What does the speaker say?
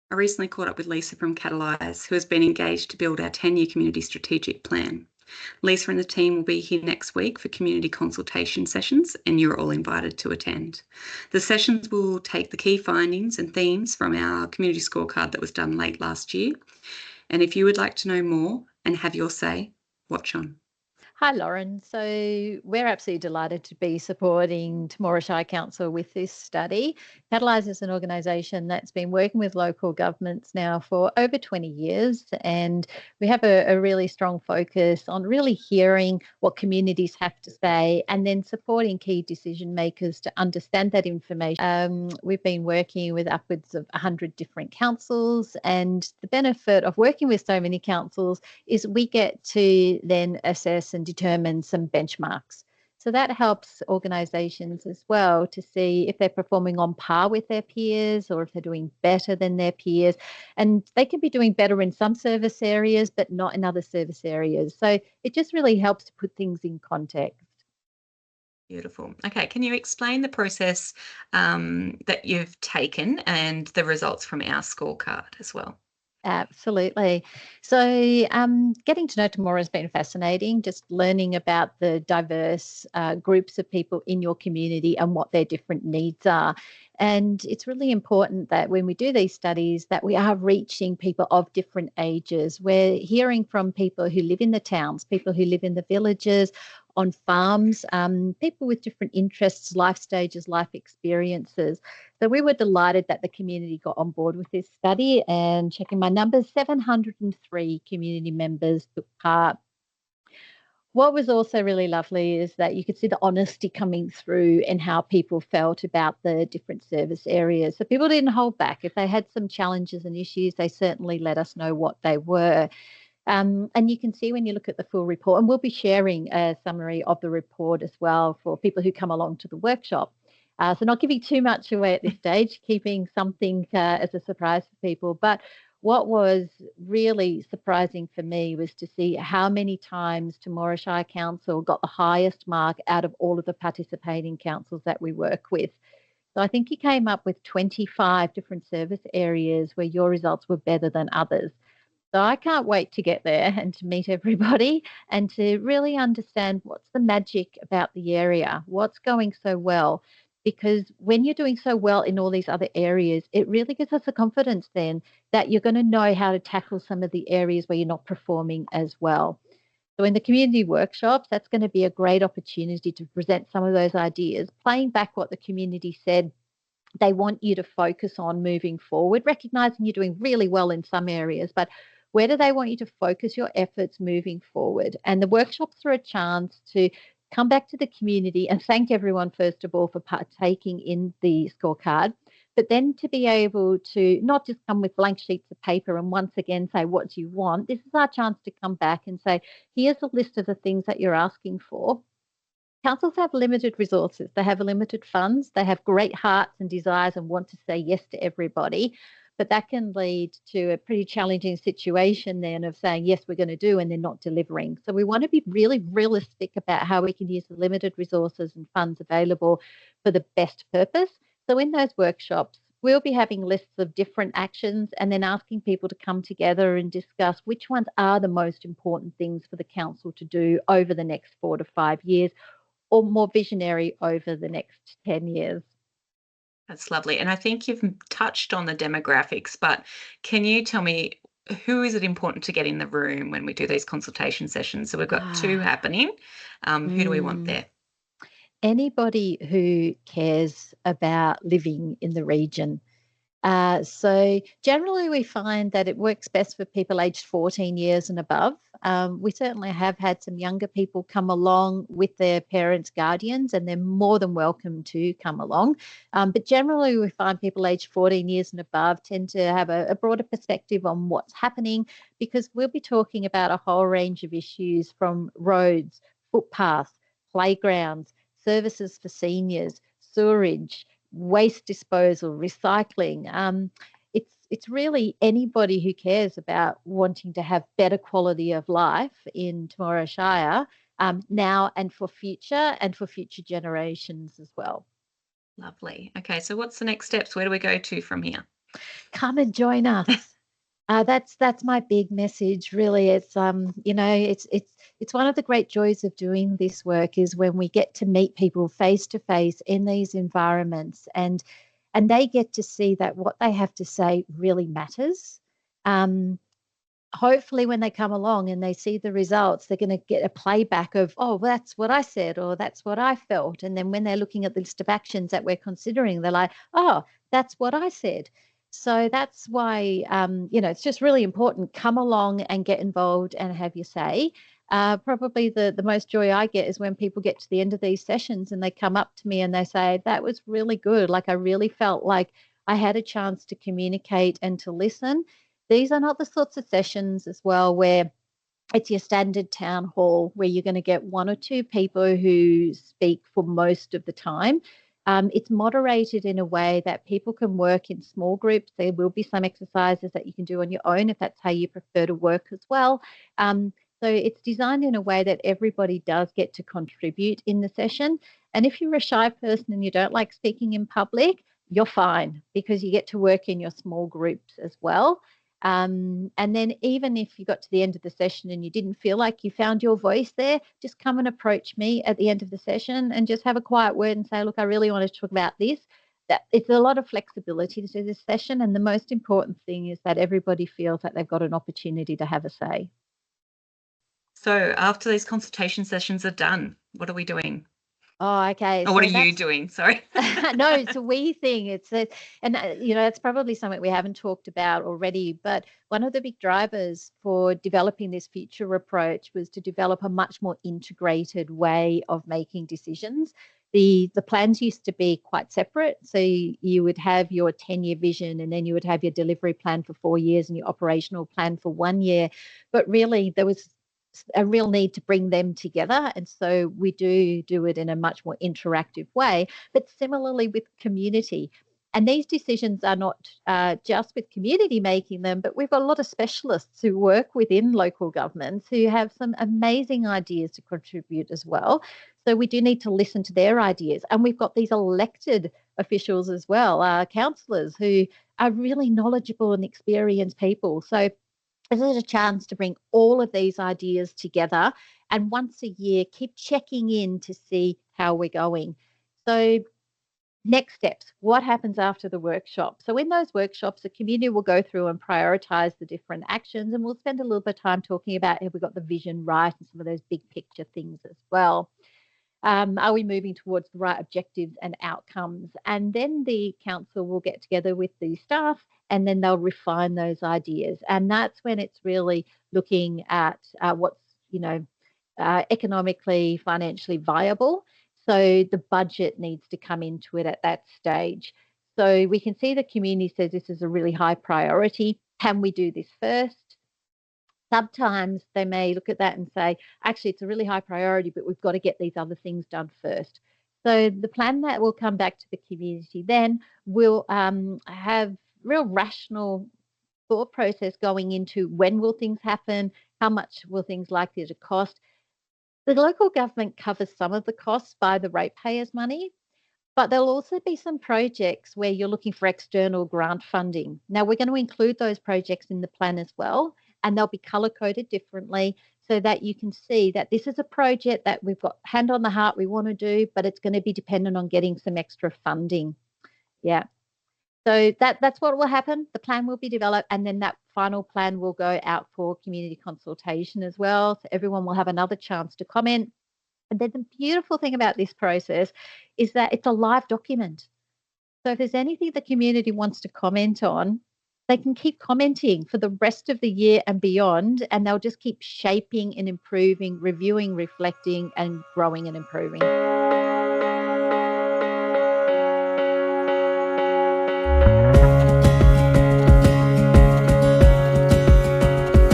I recently caught up with Lisa from Catalyse, who has been engaged to build our 10-year community strategic plan. Lisa and the team will be here next week for community consultation sessions, and you're all invited to attend. The sessions will take the key findings and themes from our community scorecard that was done late last year. And if you would like to know more and have your say, watch on. Hi, Lauren. So we're absolutely delighted to be supporting Temora Shire Council with this study. Catalyse is an organisation that's been working with local governments now for over 20 years, and we have a really strong focus on really hearing what communities have to say and then supporting key decision makers to understand that information. We've been working with upwards of 100 different councils, and the benefit of working with so many councils is we get to then assess and determine some benchmarks. So that helps organisations as well to see if they're performing on par with their peers or if they're doing better than their peers. And they can be doing better in some service areas, but not in other service areas. So it just really helps to put things in context. Beautiful. Okay, can you explain the process that you've taken and the results from our scorecard as well? Absolutely. So, getting to know Temora has been fascinating, just learning about the diverse groups of people in your community and what their different needs are. And it's really important that when we do these studies that we are reaching people of different ages. We're hearing from people who live in the towns, people who live in the villages, on farms, people with different interests, life stages, life experiences. So we were delighted that the community got on board with this study, and checking my numbers, 703 community members took part. What was also really lovely is that you could see the honesty coming through and how people felt about the different service areas. So people didn't hold back. If they had some challenges and issues, they certainly let us know what they were. And you can see when you look at the full report, and we'll be sharing a summary of the report as well for people who come along to the workshop. So not giving too much away at this stage, keeping something as a surprise for people. But what was really surprising for me was to see how many times Temora Shire Council got the highest mark out of all of the participating councils that we work with. So I think you came up with 25 different service areas where your results were better than others. So I can't wait to get there and to meet everybody and to really understand what's the magic about the area, what's going so well. Because when you're doing so well in all these other areas, it really gives us the confidence then that you're going to know how to tackle some of the areas where you're not performing as well. So in the community workshops, that's going to be a great opportunity to present some of those ideas, playing back what the community said they want you to focus on moving forward, recognizing you're doing really well in some areas, but where do they want you to focus your efforts moving forward? And the workshops are a chance to come back to the community and thank everyone, first of all, for partaking in the scorecard, but then to be able to not just come with blank sheets of paper and once again say, what do you want? This is our chance to come back and say, here's a list of the things that you're asking for. Councils have limited resources. They have limited funds. They have great hearts and desires and want to say yes to everybody. But that can lead to a pretty challenging situation then of saying, yes, we're going to do, and they're not delivering. So we want to be really realistic about how we can use the limited resources and funds available for the best purpose. So in those workshops, we'll be having lists of different actions and then asking people to come together and discuss which ones are the most important things for the council to do over the next 4 to 5 years, or more visionary over the next 10 years. That's lovely. And I think you've touched on the demographics, but can you tell me who is it important to get in the room when we do these consultation sessions? So we've got two happening. Who do we want there? Anybody who cares about living in the region. So generally we find that it works best for people aged 14 years and above. We certainly have had some younger people come along with their parents, guardians, and they're more than welcome to come along. But generally we find people aged 14 years and above tend to have a broader perspective on what's happening, because we'll be talking about a whole range of issues from roads, footpaths, playgrounds, services for seniors, sewerage, waste disposal, recycling. It's really anybody who cares about wanting to have better quality of life in Temora Shire now and for future generations as well. Lovely. Okay, so what's the next steps? Where do we go to from here? Come and join us. That's my big message, really. It's it's one of the great joys of doing this work is when we get to meet people face to face in these environments, and they get to see that what they have to say really matters. Hopefully when they come along and they see the results, they're going to get a playback of, oh, that's what I said, or that's what I felt. And then when they're looking at the list of actions that we're considering, they're like, oh, that's what I said. So that's why, it's just really important. Come along and get involved and have your say. Probably the most joy I get is when people get to the end of these sessions and they come up to me and they say, that was really good. Like I really felt like I had a chance to communicate and to listen. These are not the sorts of sessions as well where it's your standard town hall where you're going to get one or two people who speak for most of the time. It's moderated in a way that people can work in small groups. There will be some exercises that you can do on your own if that's how you prefer to work as well. So it's designed in a way that everybody does get to contribute in the session. And if you're a shy person and you don't like speaking in public, you're fine because you get to work in your small groups as well. And then even if you got to the end of the session and you didn't feel like you found your voice there, just come and approach me at the end of the session and just have a quiet word and say, look, I really want to talk about this. That it's a lot of flexibility to do this session. And the most important thing is that everybody feels that they've got an opportunity to have a say. So after these consultation sessions are done, what are we doing? Oh, okay. Or what are you doing? Sorry. No, it's a we thing. It's probably something we haven't talked about already, but one of the big drivers for developing this future approach was to develop a much more integrated way of making decisions. The plans used to be quite separate. So you would have your 10-year vision and then you would have your delivery plan for 4 years and your operational plan for 1 year. But really there was a real need to bring them together. And so we do it in a much more interactive way, but similarly with community. And these decisions are not just with community making them, but we've got a lot of specialists who work within local governments who have some amazing ideas to contribute as well. So we do need to listen to their ideas. And we've got these elected officials as well, councillors who are really knowledgeable and experienced people. So this is a chance to bring all of these ideas together and once a year keep checking in to see how we're going. So next steps, what happens after the workshop? So in those workshops, the community will go through and prioritise the different actions, and we'll spend a little bit of time talking about have we got the vision right and some of those big picture things as well. Are we moving towards the right objectives and outcomes? And then the council will get together with the staff and then they'll refine those ideas. And that's when it's really looking at what's, economically, financially viable. So the budget needs to come into it at that stage. So we can see the community says this is a really high priority. Can we do this first? Sometimes they may look at that and say, actually, it's a really high priority, but we've got to get these other things done first. So the plan that will come back to the community then will have real rational thought process going into when will things happen, how much will things likely to cost. The local government covers some of the costs by the ratepayers' money, but there'll also be some projects where you're looking for external grant funding. Now, we're going to include those projects in the plan as well, and they'll be colour coded differently so that you can see that this is a project that we've got hand on the heart we want to do, but it's going to be dependent on getting some extra funding. Yeah. So that's what will happen. The plan will be developed and then that final plan will go out for community consultation as well. So everyone will have another chance to comment. And then the beautiful thing about this process is that it's a live document. So if there's anything the community wants to comment on, they can keep commenting for the rest of the year and beyond, and they'll just keep shaping and improving, reviewing, reflecting, and growing and improving.